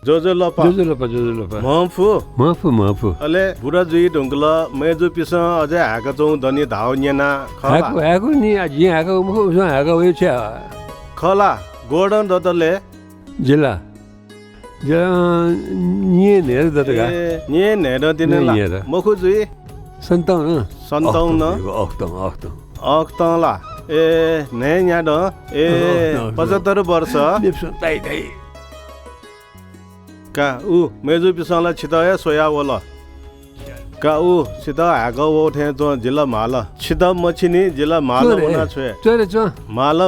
जोजो लपा मफु अले बुरा जुई ढुङ्गला मेजु पिस अझै हाका चौ धनी धाउ न्याना हाको नि जी हाको मुखो हाको उयो छ खला गोडन दतले जिल्ला निये नेर दतगा निये नेर दिनला मखु जुई 57 अक्तला ए ने न्याड ए 75 वर्ष का उ मेजु पिसला छितया सोया वला का उ छिता हागो ओठे जो जिल्ला माल छिता मछिनी जिल्ला माल हुना छे चरे च माल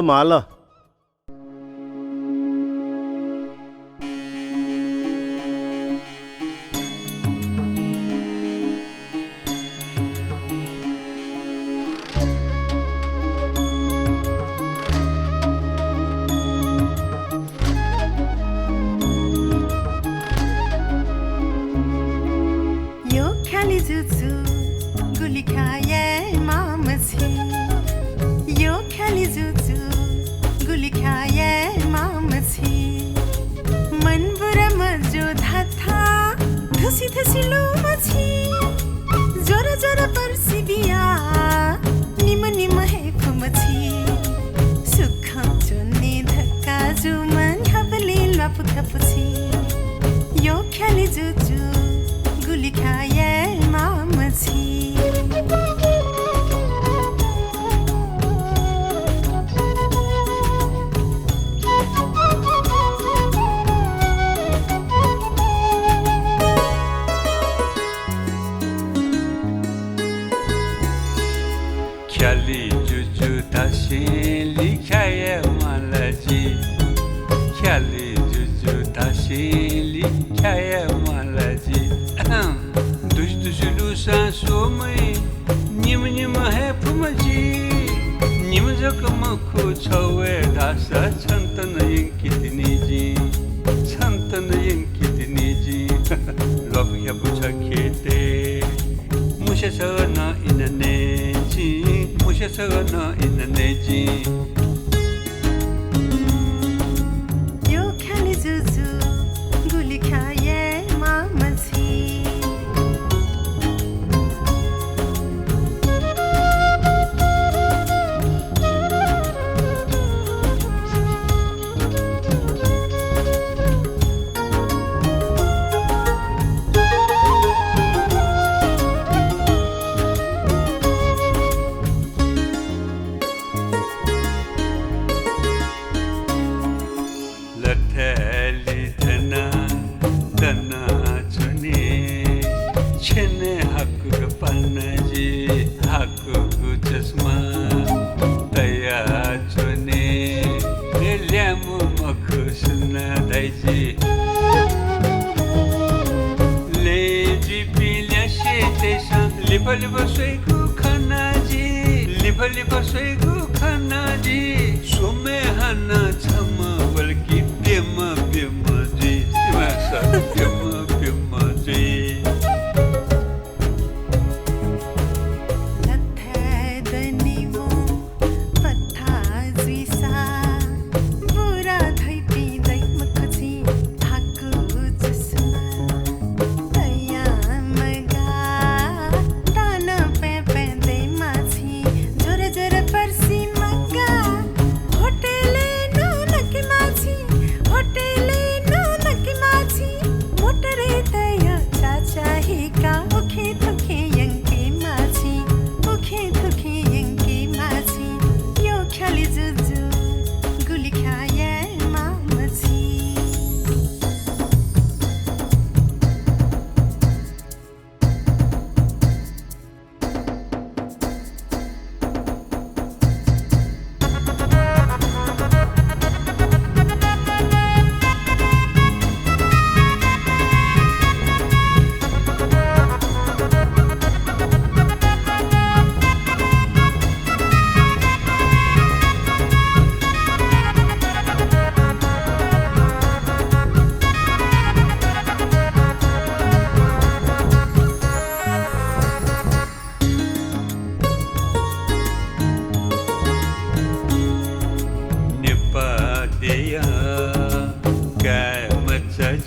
होटेले नो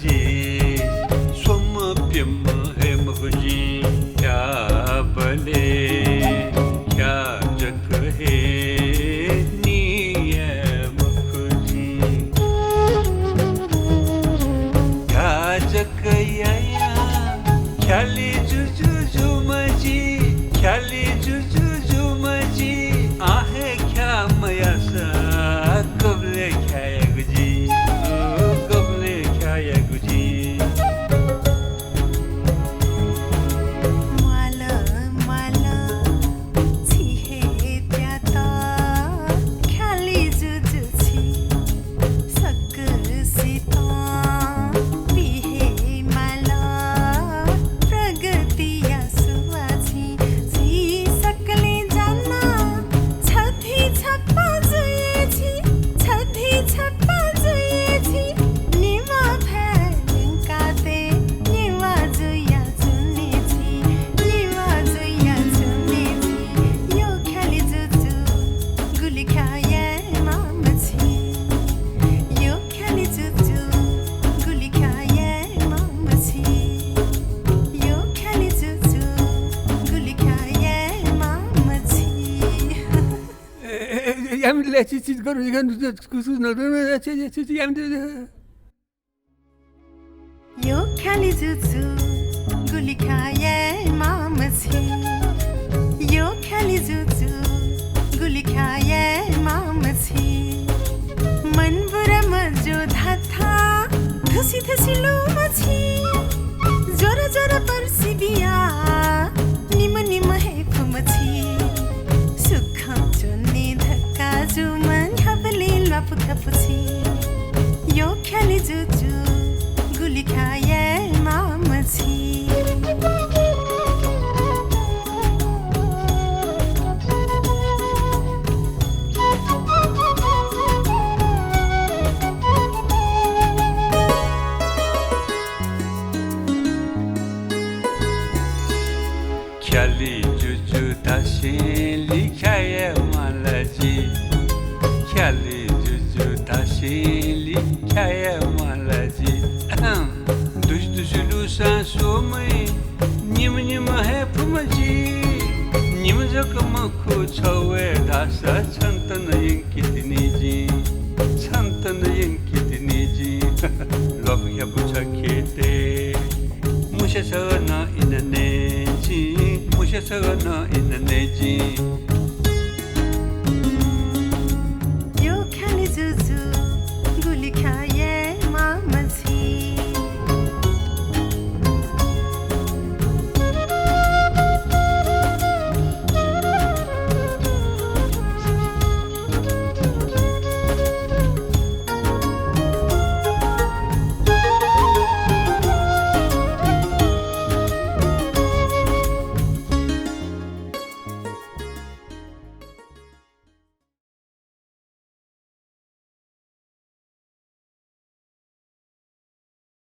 जी स्वम प्यम है मगजी क्या बले क्या जग है नीय मगजी क्या जग या ख्याली जुजु जुमजी ख्याली जुजु जुमजी आहे क्या मयासा कबले ख्याया गुजी कबले ख्याया गुजी माला माला छिहे त्याता ख्याली जुजु छि सक सीता बिहे माला प्रगतिया सुवाछि छि सकले जाना छथि छप्पा जुए छि छथि छप्पा जुए छि निमा भैंकाते निमा जुया चुने छि निमा जुया चुने छि यो ख्याली जुजु गुली खाए माम छि यो ख्याली जुजु गुली खाए माम छि यो ख्याली जुजु गुली खाए माम छि हामीले चिज गर्नु कुसु नदुनु चिज हामीले यो ख्याली जुजु गुली खाए माम छि यो ख्याली जुजु गुली खाए माम छि मन बुरा मजो धाथा धुसी धुसी लुम छि जोर जोर पर्सी बिया निम निम हे फुम छि सुख चुन्ने धक्का जुमन हबले लप खप छि यो ख्याली जुजु गुली खाए माम छि ख्याली जुजु दासी लिखाए मालाजी ख्याली जुजु दासी लिखाए मालाजी दुस दुस लुसा सोमै निम निम है फुमजी निम जक मखु छवे दासा छन्तन यंकितनीजी छन्तन यंकितनीजी लब या बुछ खेते मुशे सगन इननेजी मुशे सगन इननेजी